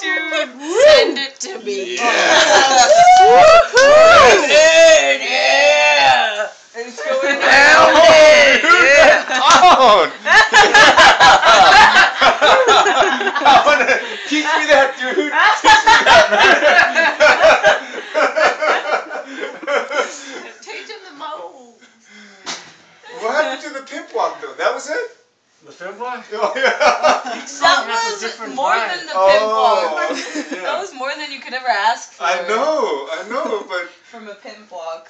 Dude, send it to me. Yeah. Yeah. It's going down. On. I wanna teach me that, dude. Teach me that, man. Teach him the mold. What happened to the pimp walk though? That was it? The pimp walk? Oh, yeah. That was more than the pimp walk. Yeah. That was more than you could ever ask for. I know, but From a pimp walk.